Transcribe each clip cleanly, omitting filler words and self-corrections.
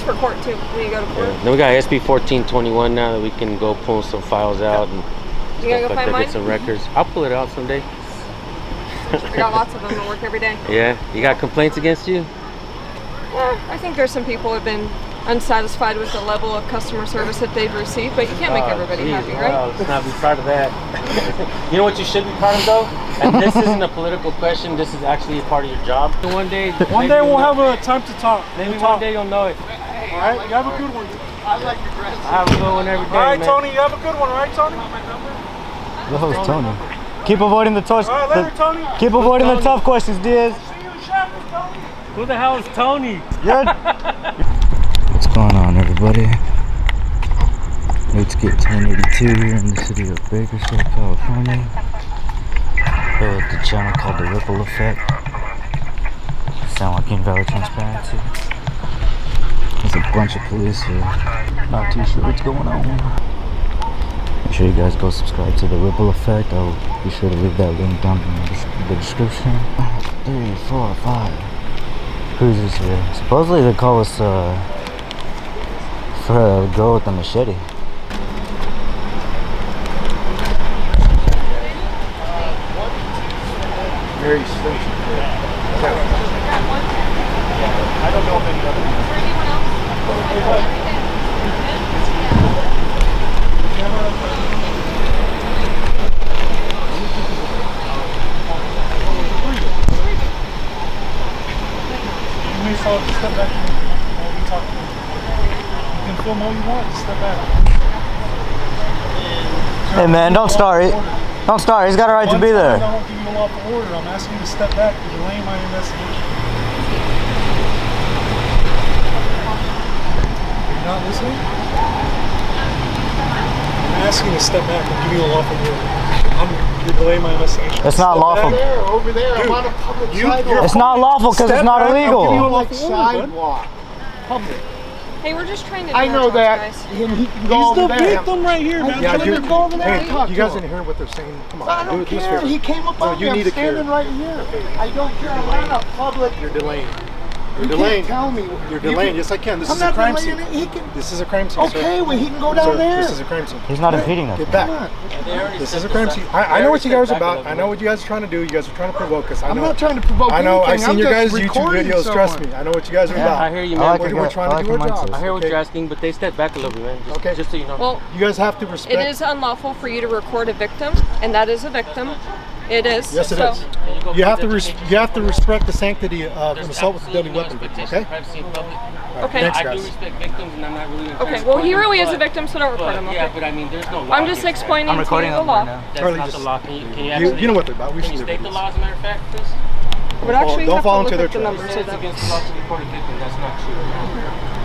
for court too, when you go to court. Yeah. Then we got SB 1421 now that we can go pull some files out and you gotta go find mine? Get some records. I'll pull it out someday. I got lots of them at work every day. Yeah, you got complaints against you? Yeah, I think there's some people who have been unsatisfied with the level of customer service that they've received, but you can't make everybody happy, right? Well, let's not be proud of that. You know what you should be proud of though? And this isn't a political question, this is actually a part of your job. One day we'll have a time to talk. Maybe one day you'll know it. Alright, you have a good one. I like your dress. I have a good one every day, Alright, man. Tony, you have a good one, alright, Tony? The hell's Tony? Keep avoiding the tough. Alright, later, Tony. Keep avoiding the tough questions, Diaz. See you in Chapel, Tony. Who the hell is Tony? What's going on, everybody? Let's get 1082 here in the city of Bakersfield, California. Here at the channel called The Ripple Effect. San Joaquin Valley Transparency. There's a bunch of police here. Not too sure what's going on. Make sure you guys go subscribe to The Ripple Effect. I'll be sure to leave that link down in the description. 3, 4, 5 cruisers here. Supposedly they call us for a girl with a machete. Very strange. I don't know if any other. You may step back while we talk. You can film all you want, just step back. Hey man, don't start it. Don't start. He's got a right to be there. I won't give you a lawful order. I'm asking you to step back and delay my investigation. You're not listening? I'm asking you to step back and give you a lawful order. You're delaying my investigation. It's not lawful. Over there, Dude, I'm on a public sidewalk. It's not lawful because it's not illegal. Public sidewalk. Public. Hey, we're just trying to. I know that. Guys. And he can go He's over the there. victim right here, man. Yeah, dude. Go over there. Hey, you guys didn't hear what they're saying. Come on, I don't do care. He came up on me. I'm standing right here. I don't care. I'm on a public. You're delaying. You can't tell me. You're delaying. Yes, I can. This I'm is a not crime delaying scene. it. He can. This is a crime scene. Okay, well he can go down there. This is a crime scene. He's not impeding us. Get back. Come on. This is a crime scene. I know what you guys are about. I know what you guys are trying to do. You guys are trying to provoke us. I'm not trying to provoke I know. anything. I've seen your guys' YouTube recording videos. Trust someone. me. I know what you guys are about. I hear you, man. We're trying to do our job. I hear what you're asking, but they step back a little bit, man. Just so you know. Well, you guys have to respect. it is unlawful for you to record a victim, and that is a victim. It is. Yes, it is. You have to respect the sanctity of an assault with a deadly weapon. Okay. Okay. Thanks, I guys. do respect victims, and I'm not really. Okay. Well, he really is a victim, so don't record him. Okay. Yeah, but I mean, there's no law. I'm just explaining I'm recording to you the them law. right now. That's not the law. Can you You know what they're about. Can you state the law as a matter of fact, please? But actually, Don't have fall to into look their at the traps. numbers. It's against the law to report a victim. That's not true.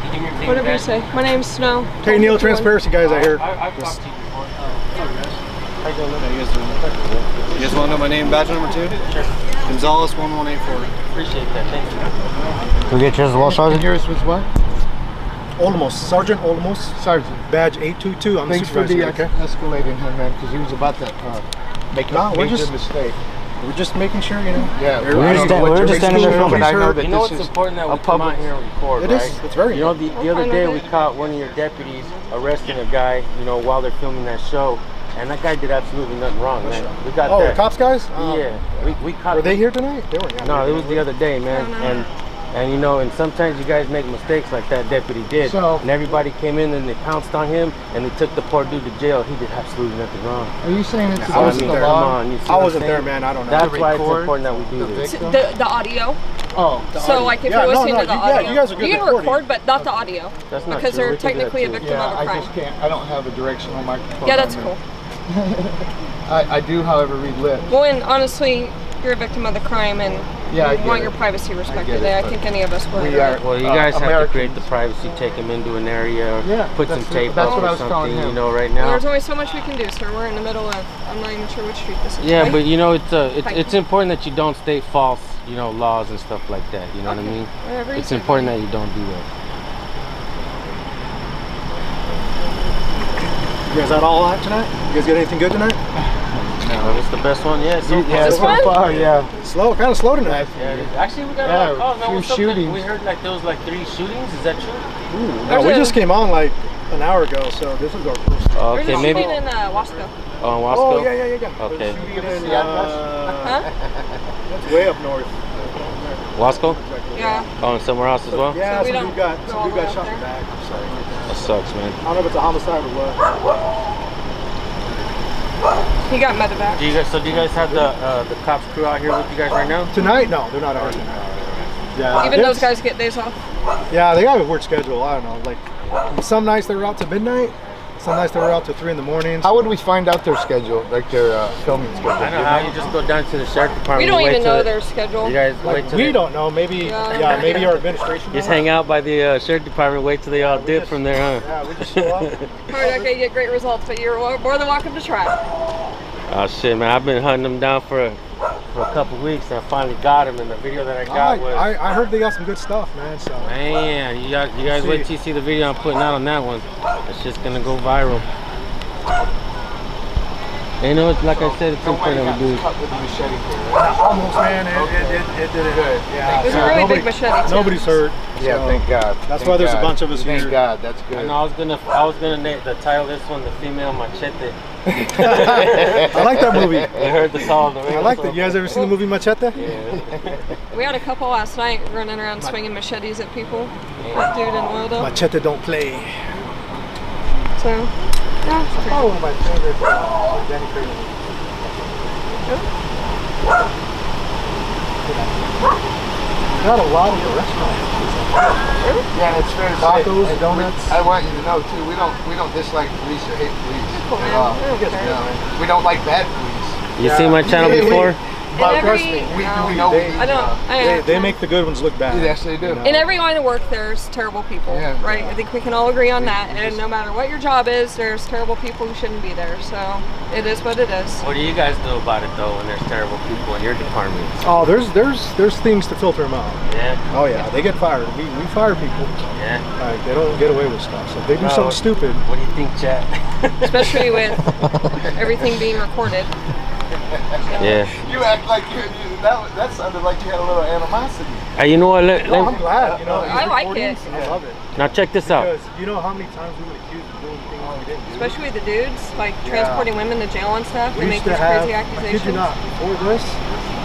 You give me your thing Whatever you back. say. My name's Snow. Okay, Neil, transparency guys, I hear. I've talked to you before. How you guys doing? You guys want to know my name, badge number 2? Sure. Gonzalez 1184. Appreciate that. Thank you. Can we get yours as well, Sergeant? Yours was what? Olmos, Sergeant Olmos, Sergeant. badge 822. I'm Thanks the for the supervisor. Okay. escalating him, man, because he was about to make a major mistake. We're just making sure, you know. Yeah, We're just standing there filming. I know that You know this what's is important that a we come out public. here and record, It right? is. It's very. You know, the other day we caught one of your deputies arresting a guy, you know, while they're filming that show, and that guy did absolutely nothing wrong, man. We got Oh, that. the cops guys? Yeah, we caught. Were they here tonight? They were. No, it was the other day, man. And you know, and sometimes you guys make mistakes like that deputy did. So- and everybody came in and they pounced on him and they took the poor dude to jail. He did absolutely nothing wrong. Are you saying it's I wasn't against the there. Come law? on, you see I what I'm wasn't there, saying? man. I don't know. That's why it's record important that we do the this. victim? The audio. Oh, So like if Yeah, you're no, listening no, to the you- audio, yeah, you guys are good can recording. record, but not the audio. That's not because true. they're We can do that technically a too. victim yeah, of a I crime. just can't. I don't have a directional microphone. Yeah, that's on cool. there. I do, however, read lips. Well, and honestly, you're a victim of the crime, and Yeah, I you get want it. your privacy respected. it, I but think any of us would. we are. Well, you guys have to Americans. create the privacy, take him into an area, or Yeah, put some that's- tape that's up what I or was telling something, him. you know, right Well, now. there's only so much we can do, sir. We're in the middle of, I'm not even sure which street this is. Yeah, right? but you know, it's important that you don't state false, you know, laws and stuff like that. You know what I mean? Whatever you It's say. important that you don't do that. You guys had all that tonight? You guys get anything good tonight? No, it's the best one, yeah. So far. Yeah, This so one? far, yeah. Slow, kind of slow tonight. Yeah, actually we got Yeah, a lot of calls, man. few What's up? shootings. We heard like there was like 3 shootings. Is that true? No, we just came on like an hour ago, so this is our first. There's Okay, a maybe. shooting in Wasco. Oh, Wasco? Oh, yeah. Okay. Huh? That's way up north. Wasco? Yeah. Oh, and somewhere else as well? Yeah, So we some don't dude got go all the way up shot in the there? back. So, That sucks, man. I don't know if it's a homicide or what. He got medevac. Do you guys have the cops crew out here with you guys right now? Tonight? No, they're not out here tonight. Yeah, Even those guys get days off. Yeah, they got a weird schedule. I don't know. Like some nights they were out to midnight. Some nights they were out to 3 in the morning. How would we find out their schedule, like their filming schedule? I know how you just go down to the sheriff department. We don't wait even till know the- their schedule. You guys Like, wait till we they- don't know. Maybe, Yeah. maybe our administration. Just knows. hang out by the sheriff department, wait till they all dip from there, huh? Yeah, we just show up. Probably not gonna get great results, but you're more than welcome to try. Oh shit, man! I've been hunting them down for a couple weeks, and I finally got him. And the video that I got was, I heard they got some good stuff, man. So man, you guys wait till you see the video I'm putting out on that one. It's just gonna go viral. And you know, it's like I said, it's in front of a dude. Cut with a machete here, right? almost, man. It did it. Good. Yeah, There's so a really nobody- big machete too. Nobody's hurt. Yeah, so thank God. That's Thank why there's a God. bunch of us Thank here. God, that's I good. know I was gonna the title this one, the female machete. I like that movie. I heard the call of the radio. I like that. You guys ever seen the movie Machete? Yeah. We had a couple last night running around swinging machetes at people. That dude in oil. Machete don't play. So, yeah. That's probably one of my favorite Danny Kramer. Not a lot of the restaurants. Yeah, it's fair to Tacos, say. donuts. I want you to know too. We don't dislike police or hate police Cool, at man. all. I don't care. No, we don't like bad police. You seen my channel Yeah, before? But every- trust me, we know we I don't. They make the good ones look bad. Yes, they do. In every line of work, there's terrible people, Yeah. right? I think we can all agree on that. And no matter what your job is, there's terrible people who shouldn't be there. So it is what it is. What do you guys do about it though when there's terrible people in your department? Oh, there's things to filter them out. Yeah, Oh yeah, they get fired. We fire people. yeah. Like they don't get away with stuff. So if they do something stupid. What do you think, chat? Especially with everything being recorded. Yeah. You act like that sounded like you had a little animosity. Hey, you know what? No, I'm glad. You know, these I like recordings, it. I love it. Now check this out. Because you know how many times we would accuse of doing things we didn't do. Especially with the dudes, like transporting women to jail and stuff. They We make used to these have, crazy I kid accusations. you not, before this,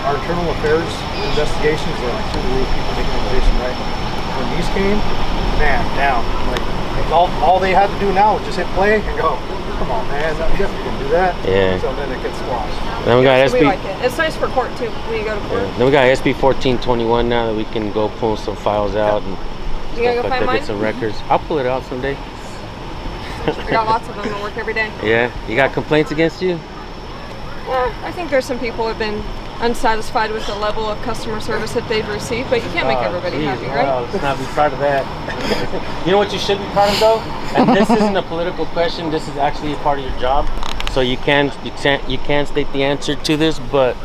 our internal affairs investigations were like through the roof, people making information, right? When these came, man, down. Like all they had to do now was just hit play and go, come on, man, you definitely can do that. Yeah. So then it gets squashed. Then we got So we SB. like it. It's nice for court too when you go to court. Then we got SB 1421 now that we can go pull some files out and You gonna go stuff like find that, mine? get some records. I'll pull it out someday. I got lots of them to work every day. Yeah. You got complaints against you? Yeah, I think there's some people who have been unsatisfied with the level of customer service that they've received, but you can't make everybody Geez, happy, right? wow, let's not be proud of that. You know what you should be proud of though? And this isn't a political question. This is actually a part of your job. So you can state the answer to this, but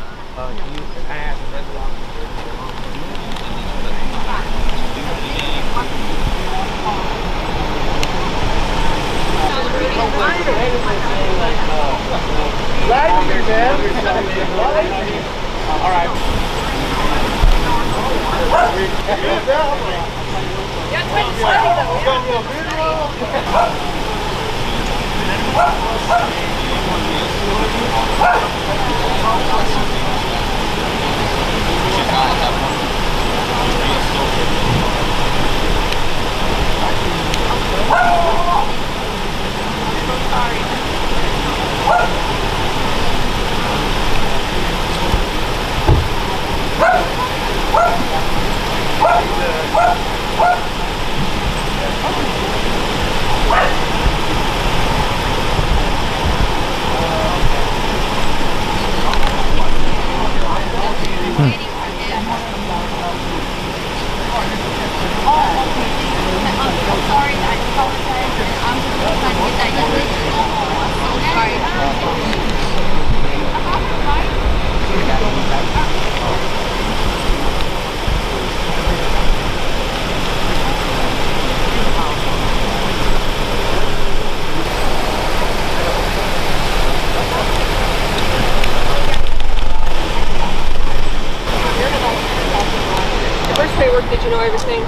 Your first day at work, did you know everything?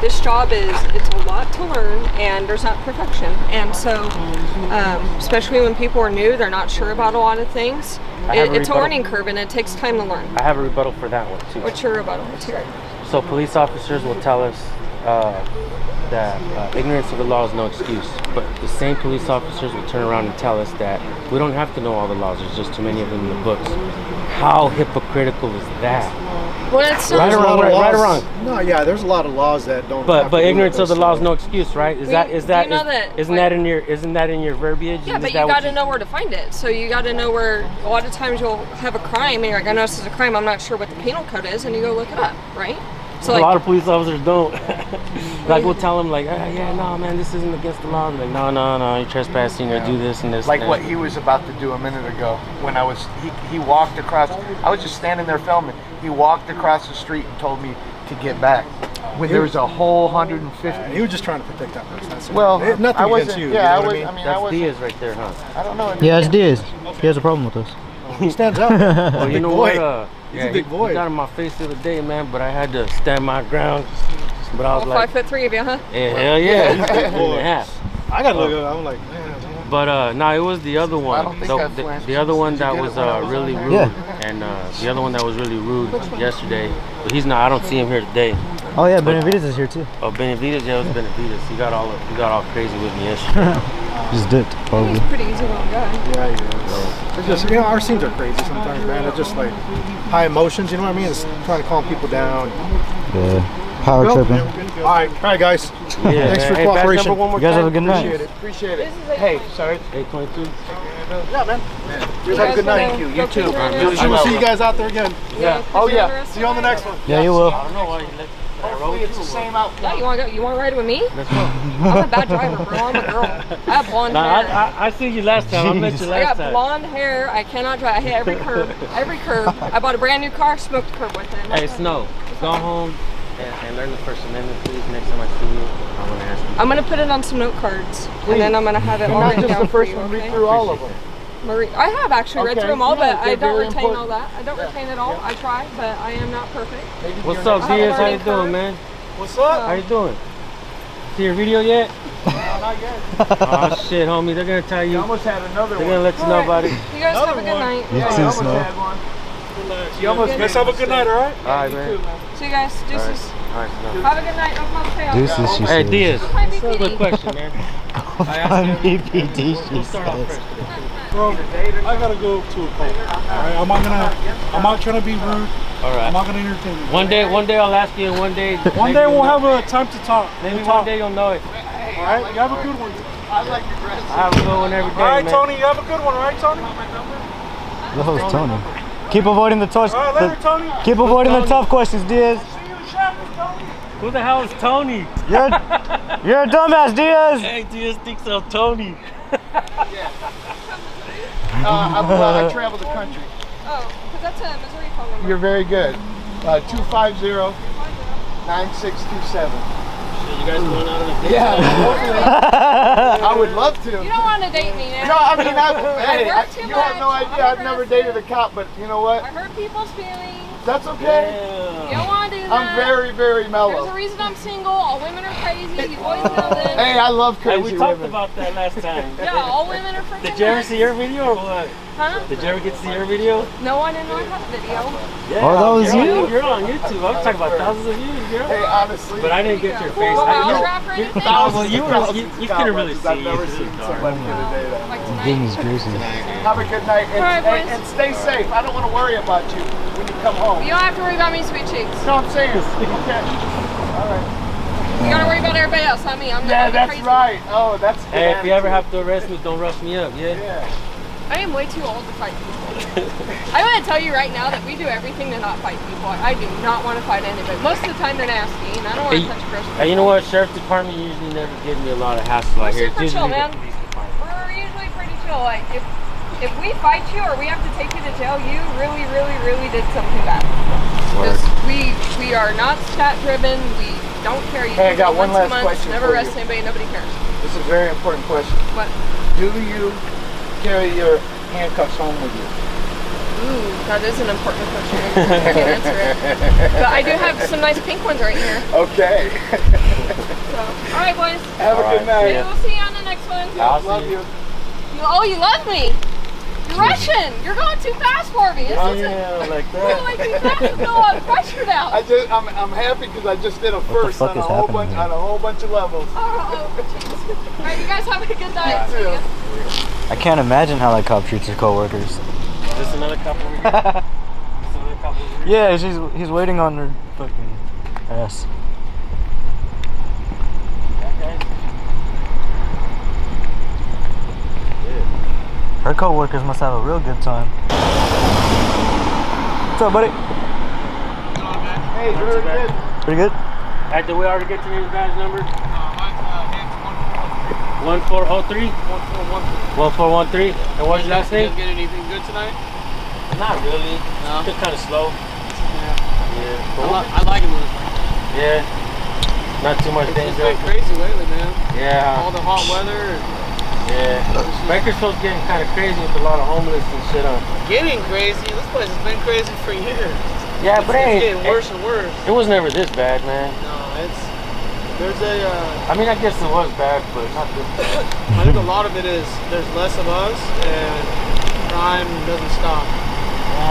This job it's a lot and there's not perfection. And so, especially when people are new, they're not sure about a lot of things. It's a learning curve, and it takes time to learn. I have a rebuttal for that one too. What's your rebuttal? Let's hear it. So police officers will tell us that ignorance of the law is no excuse, but the same police officers will turn around and tell us that we don't have to know all the laws, there's just too many of them in the books. How hypocritical is that? Well, it's Right or wrong? No, yeah, there's a lot of laws that don't. But ignorance of the law is no excuse, right? Isn't that in your verbiage? Yeah, but you got to know where to find it. So you got to know where. A lot of times you'll have a crime, and you're like, I know this is a crime. I'm not sure what the penal code is, and you go look it up, right? So a lot of police officers don't. Like we'll tell them like, yeah, no, man, this isn't against the law. They're like, no, you're trespassing or do this and this. Like what he was about to do a minute ago when he walked across. I was just standing there filming. He walked across the street and told me to get back. When there was a whole 150. He was just trying to protect that person. That's it. Well, nothing I wasn't. against you. Yeah, you know what I mean? That's Diaz right there, huh? I don't know. Yeah, it's Diaz. He has a problem with us. He stands out. Well, you know what? He's a big boy. He got in my face the other day, man, but I had to stand my ground. But I was like, 5'3" of you, huh? Yeah, hell yeah, he's big boy. I gotta look at it. I'm like, man. But no, it was the other one. I don't think The other one that was really rude, and the other one that was really rude yesterday. But he's not. I don't see him here today. Oh yeah, Benavides is here too. Oh, Benavides, yeah, it was Benavides. He got all crazy with me yesterday. Just dipped, probably. He's a pretty easy little guy. Yeah, he is. It's just, our scenes are crazy sometimes, man. It's just like high emotions, you know what I mean? It's trying to calm people down. Yeah, power tripping. All right, guys. Yeah, thanks for hey, cooperation. You guys have a good night. Appreciate it. Hey, sorry. 822. Yeah, man. You guys have a good night. Thank you. You too. We'll see you guys out there again. Yeah. Oh yeah. See you on the next one. Yeah, you will. I don't know why you let. Hopefully it's the same outfit. Yeah, you want to go? You want to ride with me? Let's go. I'm a bad driver, bro. I'm a girl. I have blonde hair. I see you last time. I met you I last got time. blonde hair. I cannot drive. I hit every curb. Every curb. I bought a brand new car. Smoked curb with it. Hey, Snow, go home and learn the First Amendment, please. Next time I see you, I'm gonna ask you. I'm gonna put it on some note cards, and then I'm gonna have it all Not written just down the first for you, one. Read okay? through all of them. I have actually read Okay, through them all, yeah, but I they're don't very retain all important. that. I don't retain it all. I try, but I am not perfect. What's up, Diaz? How you doing, man? What's up? How you doing? See your video yet? No, not yet. Oh shit, homie, they're gonna tell you. You almost had another They're one. gonna let you know about it. You guys have a good night. You Yeah, too, you almost Snow. had one. You almost guys have a good night, all right? All right, man. See you guys. Deuces. All right, Snow. Have a good night. Don't call chaos. Deuces, she Hey, says. Diaz. Hi, BPD. Quick question, man. I'm BPD, she We'll start off says. first. Bro, I gotta go to a call. Alright, I'm not trying to be rude. All I'm right. not gonna entertain you. One day I'll ask you, and one day. One day we'll have a time to talk. Maybe We'll one talk. day you'll know it. Alright, you have a good one. I like your dress. I have a good one every day, Alright, man. Tony, you have a good one, alright, Tony? The hell's Tony? Keep avoiding the tough. Alright, later, Tony. Keep avoiding the tough questions, Diaz. See you in the shopping, Tony. Who the hell is Tony? You're a dumbass, Diaz. Hey, Diaz thinks I'm Tony. I travel the country. Oh, because that's a Missouri phone number. You're very good. 250-9627. You guys going out on a date? Yeah, hopefully. I would love to. You don't want to date me, man. No, I mean, I work too you have no much. idea. I've never dated a cop, but you know what? I hurt people's feelings. That's okay. You don't want to do that. I'm very, very There's a mellow. reason I'm single. All women are crazy. You always know this. Hey, I love Hey, crazy we talked women. about that last time. Yeah, all women are freaking Did you ever nuts. see your video or what? Huh? Did you ever get to see your video? No, I did not have a video. Yeah. Oh, that was you? You're on YouTube. I'm talking about thousands of views, girl. Hey, honestly. But I didn't get your face. Well, I know. autograph or anything? Well, you couldn't really see I've never it. seen somebody get a day that. Like tonight. Goodness gracious. Have a good night and, All right, boys. and stay safe. I don't want to worry about you when you come home. You don't have to worry about me, sweet cheeks. No, I'm saying. Okay. All right. You gotta worry about everybody else, not me. I'm Yeah, the that's crazy right. Oh, that's good. Hey, if you ever attitude. have to arrest me, don't rush me up, yeah? Yeah. I am way too old to fight people. I'm gonna tell you right now that we do everything to not fight people. I do not want to fight anybody. Most of the time they're nasty, and I don't want to touch aggressive. Hey, you know what? Sheriff's Department usually never gives me a lot of hassle We're out here. super It's chill, usually man. the police department. We're usually pretty chill. Like if we fight you or we have to take you to jail, you really, really, really did something bad. Because we are not stat driven. We don't care. You Hey, I got one once a last month, question Never for arrest you. anybody. Nobody cares. This is a very important question. What? Do you carry your handcuffs home with you? Ooh, that is an important question. I can't answer it. But I do have some nice pink ones right here. Okay. So, all right, boys. Have a good night. Maybe we'll see you on the next one. I'll Love see you. Oh, you love me. You're Russian. You're going too fast for me. Oh yeah, like You're that. like too fast. I feel a lot of pressure now. I'm happy because I just did a first fuck on a is whole happening bunch here? on a whole bunch of levels. Oh, jeez. All right, you guys have a good night. You See too. ya. I can't imagine how that cop treats his coworkers. Is this another couple? This another couple? Yeah, he's waiting on her fucking ass. Her coworkers must have a real good time. What's up, buddy? Hey, very good. Pretty good? Hey, did we already get your name and badge number? Mine's 1403? 1413. 1413. And what's your last You name? guys get anything good tonight? Not really. No. Still kind of slow. Yeah. Yeah. I like it when Yeah. Not too much it's danger. been crazy lately, man. Yeah. All the hot weather. Yeah. Bakersfield's getting kind of crazy with a lot of homeless and shit on. Getting crazy. This place has been crazy for years. Yeah, but it It's ain't. getting worse and worse. It was never this bad, man. No, there's a, I mean, I guess it was bad, but not this bad. I think a lot of it is there's less of us and crime doesn't stop.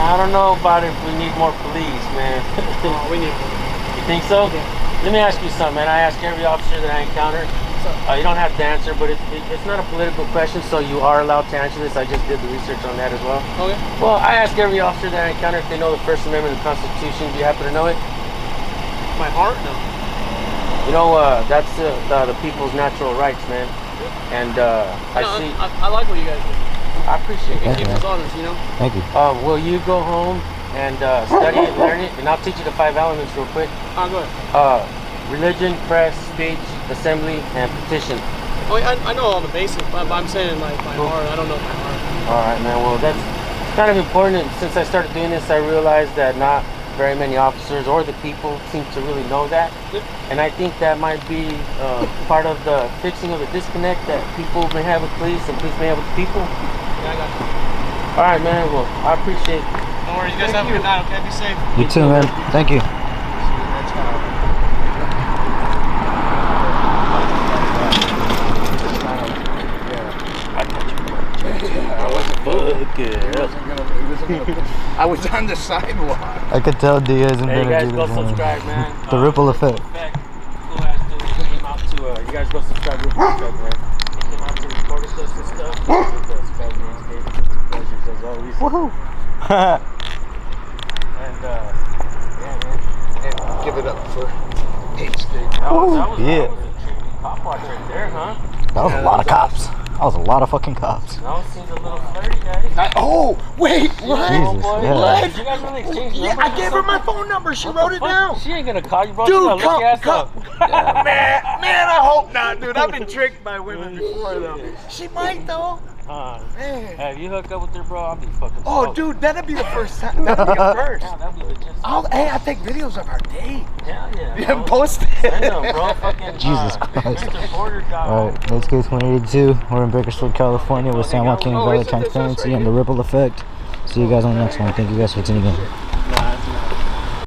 I don't know about if we need more police, man. Oh, we need more. You think so? Let me ask you something, man. I ask every officer that I encounter. You don't have to answer, but it's not a political question, so you are allowed to answer this. I just did the research on that as well. Okay. Well, I ask every officer that I encounter if they know the First Amendment of the Constitution. Do you happen to know it? My heart? No. You know, that's the people's natural rights, man. And I No, see. I like what you guys do. I appreciate It it. keeps us honest, you know? Thank you. Will you go home and study it, learn it, and I'll teach you the 5 elements real quick. Go ahead. Religion, press, speech, assembly, and petition. Oh, I know all the basics, but I'm saying like my heart. I don't know my heart. All right, man. Well, that's kind of important. Since I started doing this, I realized that not very many officers or the people seem to really know that. And I think that might be part of the fixing of the disconnect that people may have with police and police may have with the people. Yeah, I got you. All right, man. Well, I appreciate it. No worries. You guys have a good night, okay? Be safe. You too, man. Thank you. I was on the sidewalk. I could tell Diaz and Hey, you guys Benedict go was on subscribe, man. The ripple effect. Cool ass dude. He came out to, you guys go subscribe, Ripple Effect, man. He came out to record with us and stuff. Pleasures as always. Woohoo! And, yeah, man. And give it up for H-State. That was Yeah. a trippy cop watch right there, huh? That was a lot of cops. That was a lot of fucking cops. That seems a little flirty, guys. Oh, wait, what? Jesus, yeah. Did you guys really exchange numbers? Yeah, I gave her my phone number. She wrote it down. She ain't gonna call you, bro. Dude, She's gonna look your ass come. up. Man, I hope not, dude. I've been tricked by women before, though. She might, though. Man. Hey, if you hook up with her, bro, I'll be fucking Oh, stoked. dude, that'd be the first time. That'd be a first. Yeah, that'd be legit. Hey, I take videos of our date. Hell yeah. Yeah, bro. post it. Send them, bro. Fucking, Jesus Christ. Mr. Porter got Alright, next case 182. We're in Bakersfield, California with San Joaquin Valley Transparency and the Ripple Effect. See you guys on the next one. Thank you guys for tuning in.